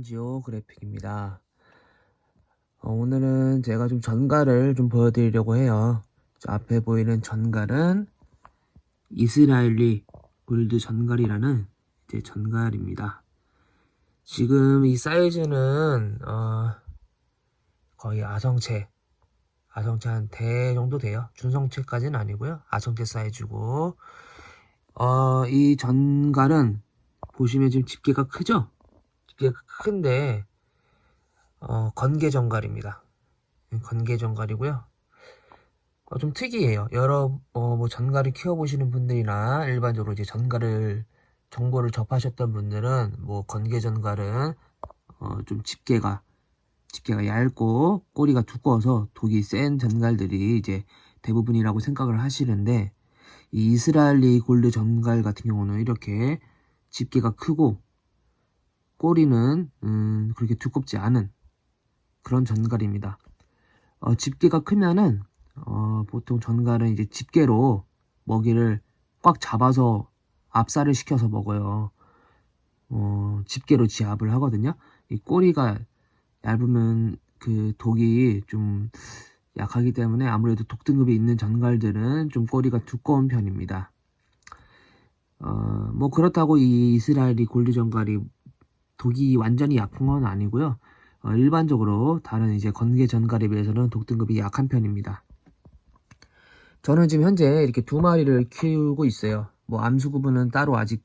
한지오 그래픽입니다. 오늘은 제가 좀 전갈을 좀 보여드리려고 해요. 앞에 보이는 전갈은 이스라엘리 골드 전갈이라는 이제 전갈입니다. 지금 이 사이즈는 거의 아성채 한 대 정도 돼요. 준성채까지는 아니고요. 아성채 사이즈고 이 전갈은 보시면 지금 집게가 크죠? 집게가 큰데 건개정갈입니다. 건개정갈이고요. 좀 특이해요. 여러 뭐 전갈을 키워보시는 분들이나 일반적으로 이제 전갈을 정보를 접하셨던 분들은 뭐 건개전갈은 좀 집게가 얇고 꼬리가 두꺼워서 독이 센 전갈들이 이제 대부분이라고 생각을 하시는데, 이 이스라엘리 골드 전갈 같은 경우는 이렇게 집게가 크고 꼬리는 그렇게 두껍지 않은 그런 전갈입니다. 집게가 크면은 보통 전갈은 이제 집게로 먹이를 꽉 잡아서 압살을 시켜서 먹어요. 집게로 지압을 하거든요. 이 꼬리가 얇으면 그 독이 좀 약하기 때문에 아무래도 독 등급이 있는 전갈들은 좀 꼬리가 두꺼운 편입니다. 뭐 그렇다고 이 이스라엘이 골드 전갈이 독이 완전히 약한 건 아니고요. 일반적으로 다른 이제 건개 전갈에 비해서는 독 등급이 약한 편입니다. 저는 지금 현재 이렇게 2마리를 키우고 있어요. 뭐 암수 구분은 따로 아직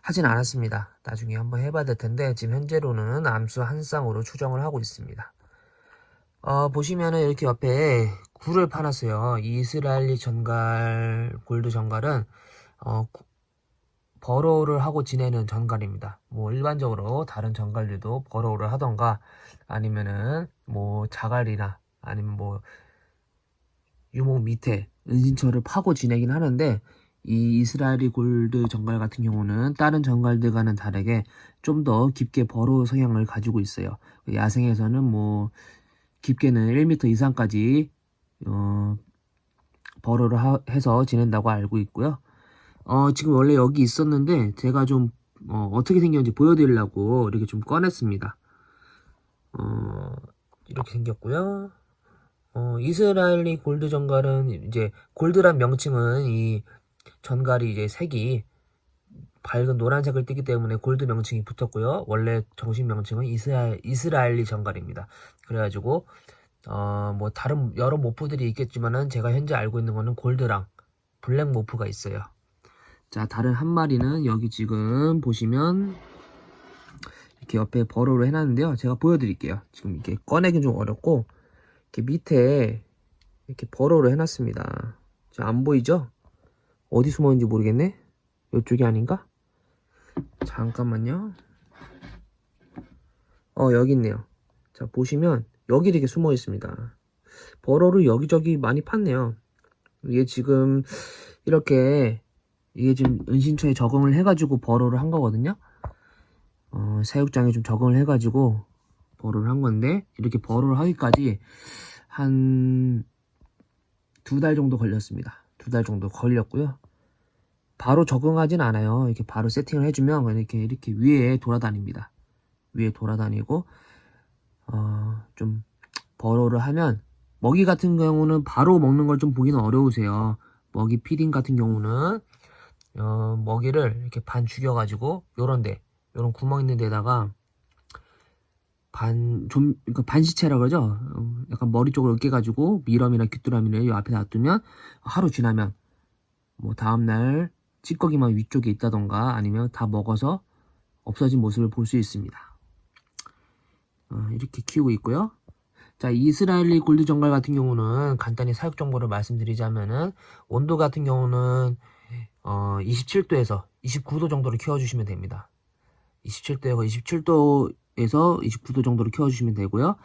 하진 않았습니다. 나중에 한번 해봐야 될 텐데, 지금 현재로는 암수 한 쌍으로 추정을 하고 있습니다. 보시면은 이렇게 옆에 굴을 파놨어요. 이 이스라엘리 전갈, 골드 전갈은 버로우를 하고 지내는 전갈입니다. 뭐 일반적으로 다른 전갈들도 버로우를 하던가 아니면은 뭐 자갈이나 아니면 뭐 유목 밑에 은신처를 파고 지내긴 하는데, 이 이스라엘이 골드 전갈 같은 경우는 다른 전갈들과는 다르게 좀 더 깊게 버로우 성향을 가지고 있어요. 야생에서는 뭐 깊게는 1m 이상까지 버로우를 해서 지낸다고 알고 있고요. 지금 원래 여기 있었는데 제가 좀 어떻게 생겼는지 보여드리려고 이렇게 좀 꺼냈습니다. 이렇게 생겼고요. 이스라엘리 골드 전갈은 이제 골드란 명칭은 이 전갈이 이제 색이 밝은 노란색을 띠기 때문에 골드 명칭이 붙었고요. 원래 정식 명칭은 이스라엘리 전갈입니다. 그래가지고 뭐 다른 여러 모프들이 있겠지만은 제가 현재 알고 있는 거는 골드랑 블랙 모프가 있어요. 자, 다른 한 마리는 여기 지금 보시면 이렇게 옆에 버로우로 해놨는데요. 제가 보여드릴게요. 지금 이게 꺼내긴 좀 어렵고 이렇게 밑에 이렇게 버로우로 해놨습니다. 자, 안 보이죠? 어디 숨어있는지 모르겠네. 이쪽이 아닌가? 잠깐만요. 여기 있네요. 자, 보시면 여기 이렇게 숨어 있습니다. 버로우를 여기저기 많이 팠네요. 이게 지금 이렇게 이게 지금 은신처에 적응을 해가지고 버로우를 한 거거든요. 사육장에 좀 적응을 해가지고 버로우를 한 건데, 이렇게 버로우를 하기까지 한 2달 정도 걸렸습니다. 2달 정도 걸렸고요. 바로 적응하진 않아요. 이렇게 바로 세팅을 해주면 이렇게 위에 돌아다닙니다. 위에 돌아다니고 좀 버로우를 하면 먹이 같은 경우는 바로 먹는 걸 좀 보기는 어려우세요. 먹이 피딩 같은 경우는 먹이를 이렇게 반 죽여가지고 요런 구멍 있는 데다가 그러니까 반시체라 그러죠. 약간 머리 쪽으로 으깨가지고 미럼이나 귀뚜라미를 이 앞에 놔두면 하루 지나면 뭐 다음날 찌꺼기만 위쪽에 있다던가 아니면 다 먹어서 없어진 모습을 볼 수 있습니다. 이렇게 키우고 있고요. 자, 이스라엘리 골드 전갈 같은 경우는 간단히 사육 정보를 말씀드리자면은 온도 같은 경우는 27도에서 29도 정도로 키워주시면 됩니다. 27도에서 29도 정도로 키워주시면 되고요.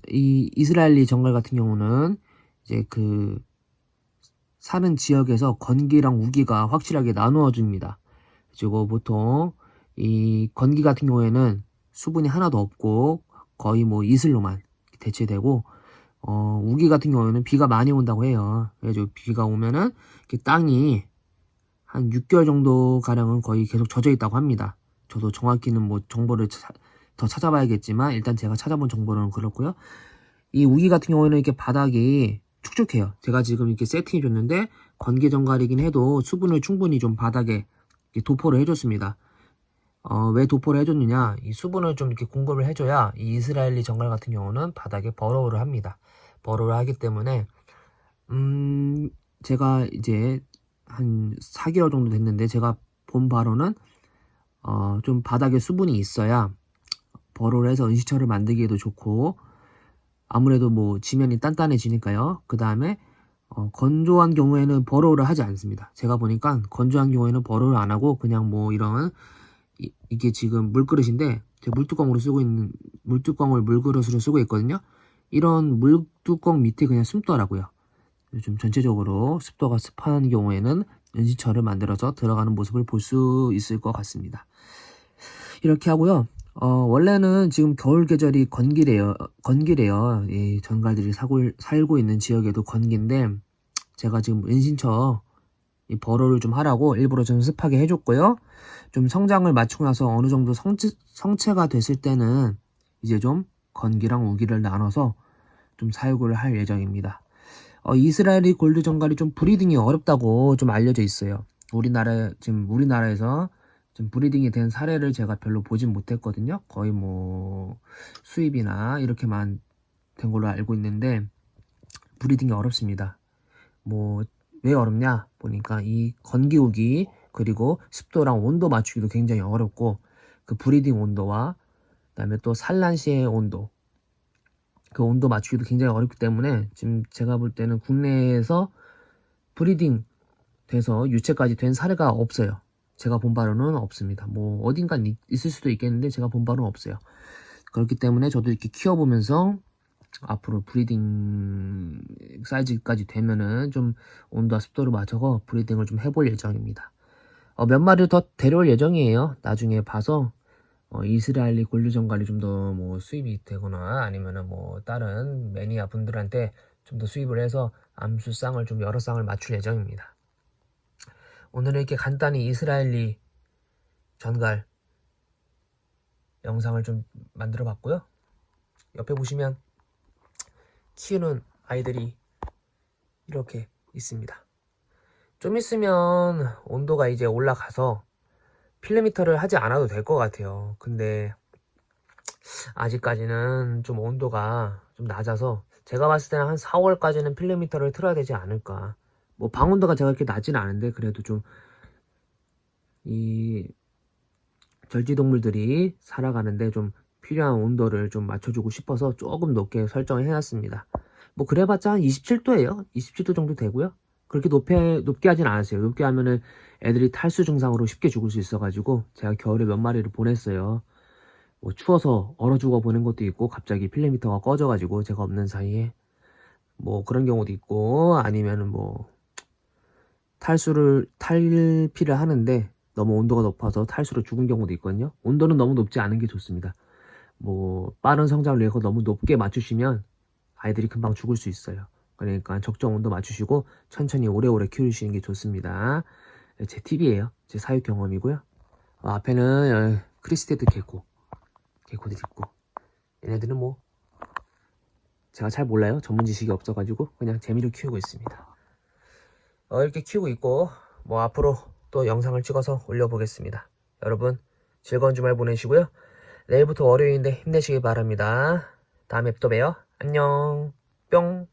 이 이스라엘리 전갈 같은 경우는 이제 그 사는 지역에서 건기랑 우기가 확실하게 나누어 줍니다. 그리고 보통 이 건기 같은 경우에는 수분이 하나도 없고 거의 뭐 이슬로만 대체되고, 우기 같은 경우에는 비가 많이 온다고 해요. 그래서 비가 오면은 이렇게 땅이 한 6개월 정도 가량은 거의 계속 젖어 있다고 합니다. 저도 정확히는 뭐 정보를 더 찾아봐야겠지만 일단 제가 찾아본 정보는 그렇고요. 이 우기 같은 경우에는 이렇게 바닥이 축축해요. 제가 지금 이렇게 세팅해 줬는데 건기 정갈이긴 해도 수분을 충분히 좀 바닥에 도포를 해줬습니다. 왜 도포를 해줬느냐? 이 수분을 좀 이렇게 공급을 해줘야 이 이스라엘리 정갈 같은 경우는 바닥에 버로우를 합니다. 버로우를 하기 때문에 제가 이제 한 4개월 정도 됐는데 제가 본 바로는 좀 바닥에 수분이 있어야 버로우를 해서 은시처를 만들기에도 좋고 아무래도 뭐 지면이 단단해지니까요. 그 다음에 건조한 경우에는 버로우를 하지 않습니다. 제가 보니까 건조한 경우에는 버로우를 안 하고 그냥 뭐 이런 이게 지금 물그릇인데 제가 물뚜껑으로 쓰고 있는 물뚜껑을 물그릇으로 쓰고 있거든요. 이런 물뚜껑 밑에 그냥 숨더라고요. 요즘 전체적으로 습도가 습한 경우에는 은시처를 만들어서 들어가는 모습을 볼 수 있을 것 같습니다. 이렇게 하고요. 원래는 지금 겨울 계절이 건기래요. 이 전갈들이 살고 있는 지역에도 건기인데 제가 지금 은신처 이 버로를 좀 하라고 일부러 좀 습하게 해줬고요. 좀 성장을 맞추고 나서 어느 정도 성체가 됐을 때는 이제 좀 건기랑 우기를 나눠서 좀 사육을 할 예정입니다. 이스라엘이 골드 정갈이 좀 브리딩이 어렵다고 좀 알려져 있어요. 우리나라에서 좀 브리딩이 된 사례를 제가 별로 보진 못했거든요. 거의 뭐 수입이나 이렇게만 된 걸로 알고 있는데 브리딩이 어렵습니다. 뭐 왜 어렵냐 보니까 이 건기우기 그리고 습도랑 온도 맞추기도 굉장히 어렵고 그 브리딩 온도와 그다음에 또 산란 시의 온도 그 온도 맞추기도 굉장히 어렵기 때문에 지금 제가 볼 때는 국내에서 브리딩 돼서 유체까지 된 사례가 없어요. 제가 본 바로는 없습니다. 뭐 어딘간 있을 수도 있겠는데 제가 본 바로는 없어요. 그렇기 때문에 저도 이렇게 키워보면서 앞으로 브리딩 사이즈까지 되면은 좀 온도와 습도를 맞춰서 브리딩을 좀 해볼 예정입니다. 몇 마리를 더 데려올 예정이에요. 나중에 봐서 이스라엘리 골드 정갈이 좀 더 뭐 수입이 되거나 아니면은 뭐 다른 매니아 분들한테 좀 더 수입을 해서 암수쌍을 좀 여러 쌍을 맞출 예정입니다. 오늘은 이렇게 간단히 이스라엘리 전갈 영상을 좀 만들어 봤고요. 옆에 보시면 키우는 아이들이 이렇게 있습니다. 좀 있으면 온도가 이제 올라가서 필름미터를 하지 않아도 될 것 같아요. 근데 아직까지는 좀 온도가 좀 낮아서 제가 봤을 때는 한 4월까지는 필름미터를 틀어야 되지 않을까. 뭐 방온도가 제가 그렇게 낮지는 않은데 그래도 좀 이 절지동물들이 살아가는데 좀 필요한 온도를 좀 맞춰주고 싶어서 조금 높게 설정을 해놨습니다. 뭐 그래봤자 한 27도예요. 27도 정도 되고요. 그렇게 높게 하진 않았어요. 높게 하면은 애들이 탈수 증상으로 쉽게 죽을 수 있어가지고 제가 겨울에 몇 마리를 보냈어요. 뭐 추워서 얼어 죽어 보낸 것도 있고 갑자기 필름미터가 꺼져가지고 제가 없는 사이에 뭐 그런 경우도 있고 아니면은 뭐 탈피를 하는데 너무 온도가 높아서 탈수로 죽은 경우도 있거든요. 온도는 너무 높지 않은 게 좋습니다. 뭐 빠른 성장을 위해서 너무 높게 맞추시면 아이들이 금방 죽을 수 있어요. 그러니까 적정 온도 맞추시고 천천히 오래오래 키우시는 게 좋습니다. 제 팁이에요. 제 사육 경험이고요. 앞에는 크리스테드 개코들이 있고 얘네들은 뭐 제가 잘 몰라요. 전문 지식이 없어가지고 그냥 재미로 키우고 있습니다. 이렇게 키우고 있고 뭐 앞으로 또 영상을 찍어서 올려보겠습니다. 여러분 즐거운 주말 보내시고요. 내일부터 월요일인데 힘내시기 바랍니다. 다음에 또 봬요. 안녕 뿅.